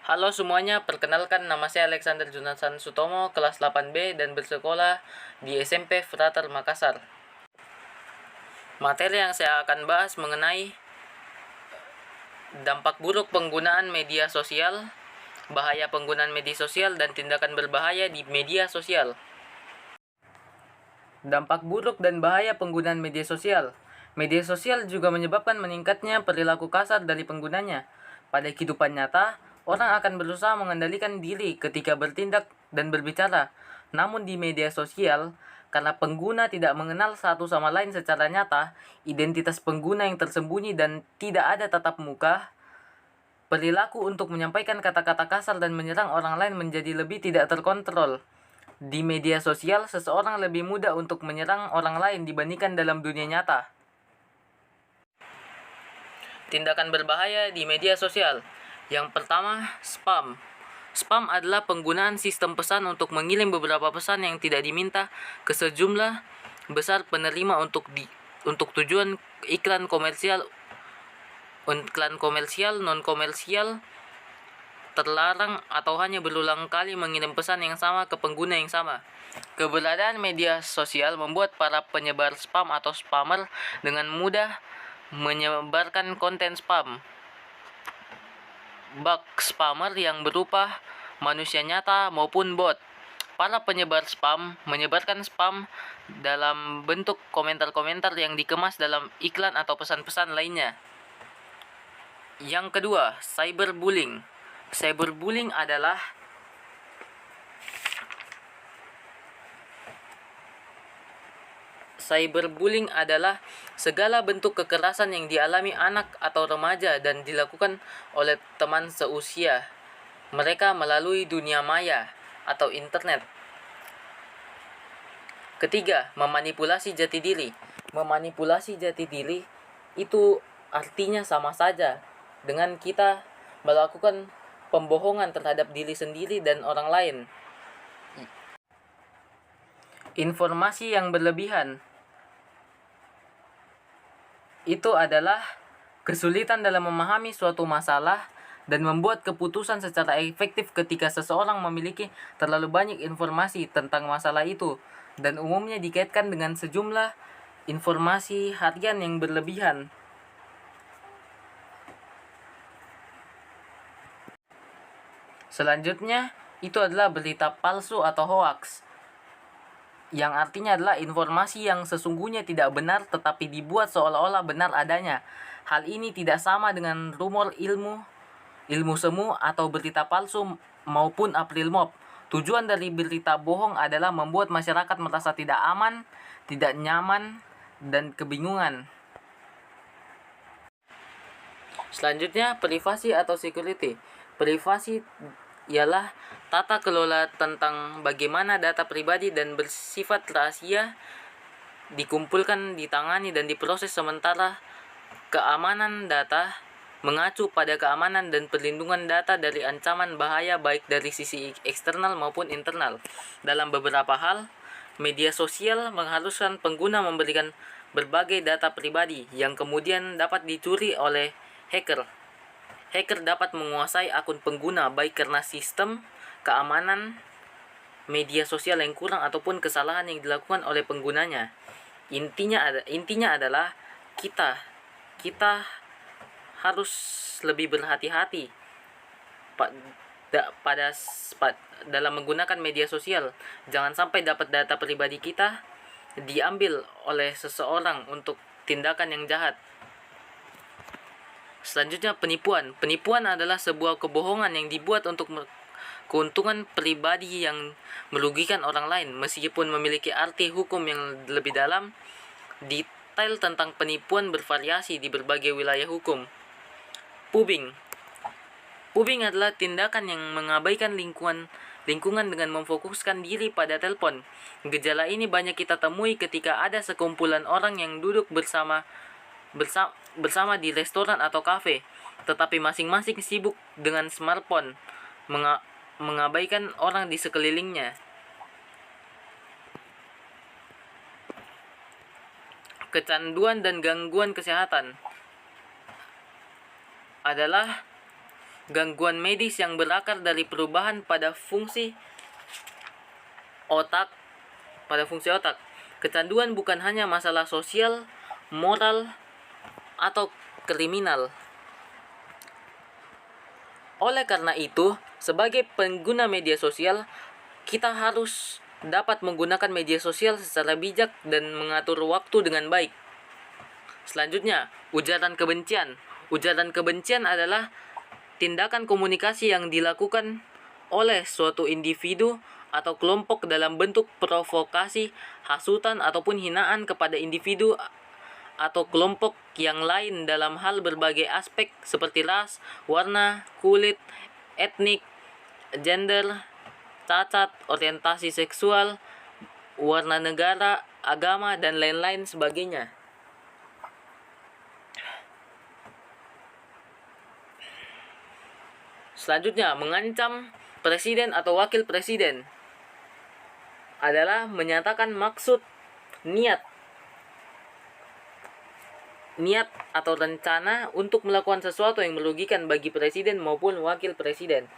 Halo semuanya, perkenalkan nama saya Alexander Jonathan Sutomo, kelas 8B dan bersekolah di SMP Frater Makassar. Materi yang saya akan bahas mengenai dampak buruk penggunaan media sosial, bahaya penggunaan media sosial, dan tindakan berbahaya di media sosial. Dampak buruk dan bahaya penggunaan media sosial. Media sosial juga menyebabkan meningkatnya perilaku kasar dari penggunanya. Pada kehidupan nyata, orang akan berusaha mengendalikan diri ketika bertindak dan berbicara. Namun di media sosial, karena pengguna tidak mengenal satu sama lain secara nyata, identitas pengguna yang tersembunyi dan tidak ada tatap muka, perilaku untuk menyampaikan kata-kata kasar dan menyerang orang lain menjadi lebih tidak terkontrol. Di media sosial, seseorang lebih mudah untuk menyerang orang lain dibandingkan dalam dunia nyata. Tindakan berbahaya di media sosial. Yang pertama, spam. Spam adalah penggunaan sistem pesan untuk mengirim beberapa pesan yang tidak diminta ke sejumlah besar penerima untuk tujuan iklan komersial, non komersial, terlarang, atau hanya berulang kali mengirim pesan yang sama ke pengguna yang sama. Keberadaan media sosial membuat para penyebar spam atau spammer dengan mudah menyebarkan konten spam. Bug spammer yang berupa manusia nyata maupun bot. Para penyebar spam menyebarkan spam dalam bentuk komentar-komentar yang dikemas dalam iklan atau pesan-pesan lainnya. Yang kedua, cyberbullying. Cyberbullying adalah segala bentuk kekerasan yang dialami anak atau remaja dan dilakukan oleh teman seusia mereka melalui dunia maya atau internet. Ketiga, memanipulasi jati diri. Memanipulasi jati diri itu artinya sama saja dengan kita melakukan pembohongan terhadap diri sendiri dan orang lain. Informasi yang berlebihan itu adalah kesulitan dalam memahami suatu masalah dan membuat keputusan secara efektif ketika seseorang memiliki terlalu banyak informasi tentang masalah itu, dan umumnya dikaitkan dengan sejumlah informasi harian yang berlebihan. Selanjutnya, itu adalah berita palsu atau hoax, yang artinya adalah informasi yang sesungguhnya tidak benar tetapi dibuat seolah-olah benar adanya. Hal ini tidak sama dengan rumor ilmu semu atau berita palsu maupun April Mop. Tujuan dari berita bohong adalah membuat masyarakat merasa tidak aman, tidak nyaman, dan kebingungan. Selanjutnya, privasi atau security. Privasi ialah tata kelola tentang bagaimana data pribadi dan bersifat rahasia dikumpulkan, ditangani, dan diproses. Sementara keamanan data mengacu pada keamanan dan perlindungan data dari ancaman bahaya baik dari sisi eksternal maupun internal. Dalam beberapa hal, media sosial mengharuskan pengguna memberikan berbagai data pribadi yang kemudian dapat dicuri oleh hacker. Hacker dapat menguasai akun pengguna baik karena sistem keamanan media sosial yang kurang ataupun kesalahan yang dilakukan oleh penggunanya. Intinya adalah kita harus lebih berhati-hati dalam menggunakan media sosial. Jangan sampai dapat data pribadi kita diambil oleh seseorang untuk tindakan yang jahat. Selanjutnya, penipuan. Penipuan adalah sebuah kebohongan yang dibuat untuk keuntungan pribadi yang merugikan orang lain. Meskipun memiliki arti hukum yang lebih dalam, detail tentang penipuan bervariasi di berbagai wilayah hukum. Pubbing. Pubbing adalah tindakan yang mengabaikan lingkungan dengan memfokuskan diri pada telepon. Gejala ini banyak kita temui ketika ada sekumpulan orang yang duduk bersama di restoran atau kafe, tetapi masing-masing sibuk dengan smartphone, mengabaikan orang di sekelilingnya. Kecanduan dan gangguan kesehatan adalah gangguan medis yang berakar dari perubahan pada fungsi otak. Kecanduan bukan hanya masalah sosial, moral, atau kriminal. Oleh karena itu, sebagai pengguna media sosial, kita harus dapat menggunakan media sosial secara bijak dan mengatur waktu dengan baik. Selanjutnya, ujaran kebencian. Ujaran kebencian adalah tindakan komunikasi yang dilakukan oleh suatu individu atau kelompok dalam bentuk provokasi, hasutan, ataupun hinaan kepada individu atau kelompok yang lain dalam hal berbagai aspek seperti ras, warna, kulit, etnik, gender, cacat, orientasi seksual, warna negara, agama, dan lain-lain sebagainya. Selanjutnya, mengancam presiden atau wakil presiden adalah menyatakan maksud, niat atau rencana untuk melakukan sesuatu yang merugikan bagi presiden maupun wakil presiden.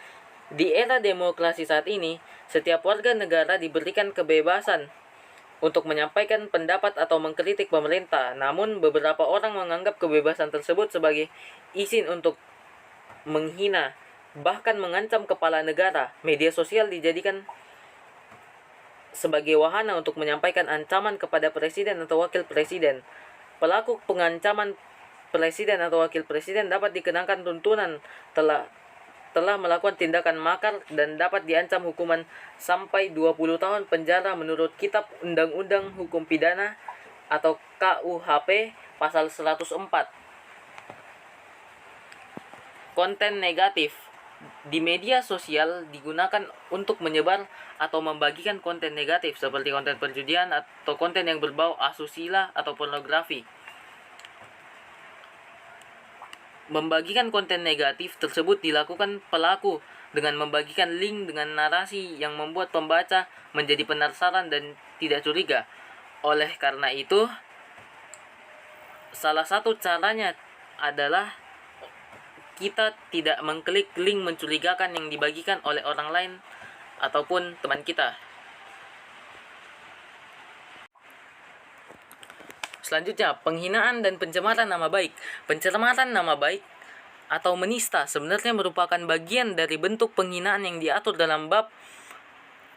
Di era demokrasi saat ini, setiap warga negara diberikan kebebasan untuk menyampaikan pendapat atau mengkritik pemerintah. Namun, beberapa orang menganggap kebebasan tersebut sebagai izin untuk menghina, bahkan mengancam kepala negara. Media sosial dijadikan sebagai wahana untuk menyampaikan ancaman kepada presiden atau wakil presiden. Pelaku pengancaman presiden atau wakil presiden dapat dikenakan tuntutan telah melakukan tindakan makar dan dapat diancam hukuman sampai 20 tahun penjara menurut Kitab Undang-Undang Hukum Pidana atau KUHP pasal 104. Konten negatif di media sosial digunakan untuk menyebar atau membagikan konten negatif seperti konten perjudian atau konten yang berbau asusila atau pornografi. Membagikan konten negatif tersebut dilakukan pelaku dengan membagikan link dengan narasi yang membuat pembaca menjadi penasaran dan tidak curiga. Oleh karena itu, salah satu caranya adalah kita tidak mengklik link mencurigakan yang dibagikan oleh orang lain ataupun teman kita. Selanjutnya, penghinaan dan pencemaran nama baik. Pencemaran nama baik atau menista sebenarnya merupakan bagian dari bentuk penghinaan yang diatur dalam bab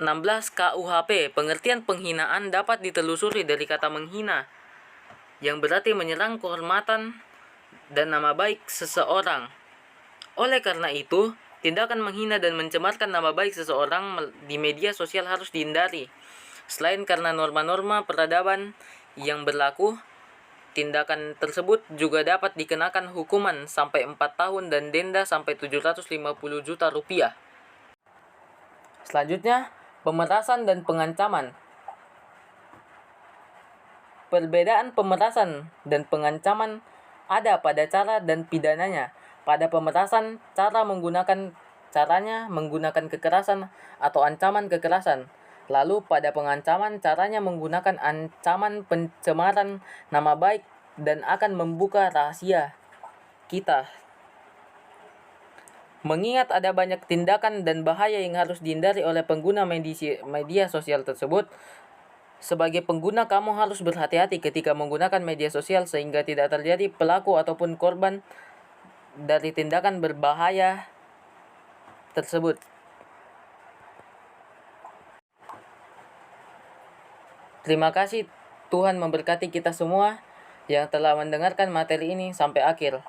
16 KUHP. Pengertian penghinaan dapat ditelusuri dari kata menghina, yang berarti menyerang kehormatan dan nama baik seseorang. Oleh karena itu, tindakan menghina dan mencemarkan nama baik seseorang di media sosial harus dihindari. Selain karena norma-norma peradaban yang berlaku, tindakan tersebut juga dapat dikenakan hukuman sampai 4 tahun dan denda sampai 750 juta rupiah. Selanjutnya, pemerasan dan pengancaman. Perbedaan pemerasan dan pengancaman ada pada cara dan pidananya. Pada pemerasan, caranya menggunakan kekerasan atau ancaman kekerasan. Lalu pada pengancaman, caranya menggunakan ancaman pencemaran nama baik dan akan membuka rahasia kita. Mengingat ada banyak tindakan dan bahaya yang harus dihindari oleh pengguna media sosial tersebut, sebagai pengguna kamu harus berhati-hati ketika menggunakan media sosial sehingga tidak terjadi pelaku ataupun korban dari tindakan berbahaya tersebut. Terima kasih, Tuhan memberkati kita semua yang telah mendengarkan materi ini sampai akhir.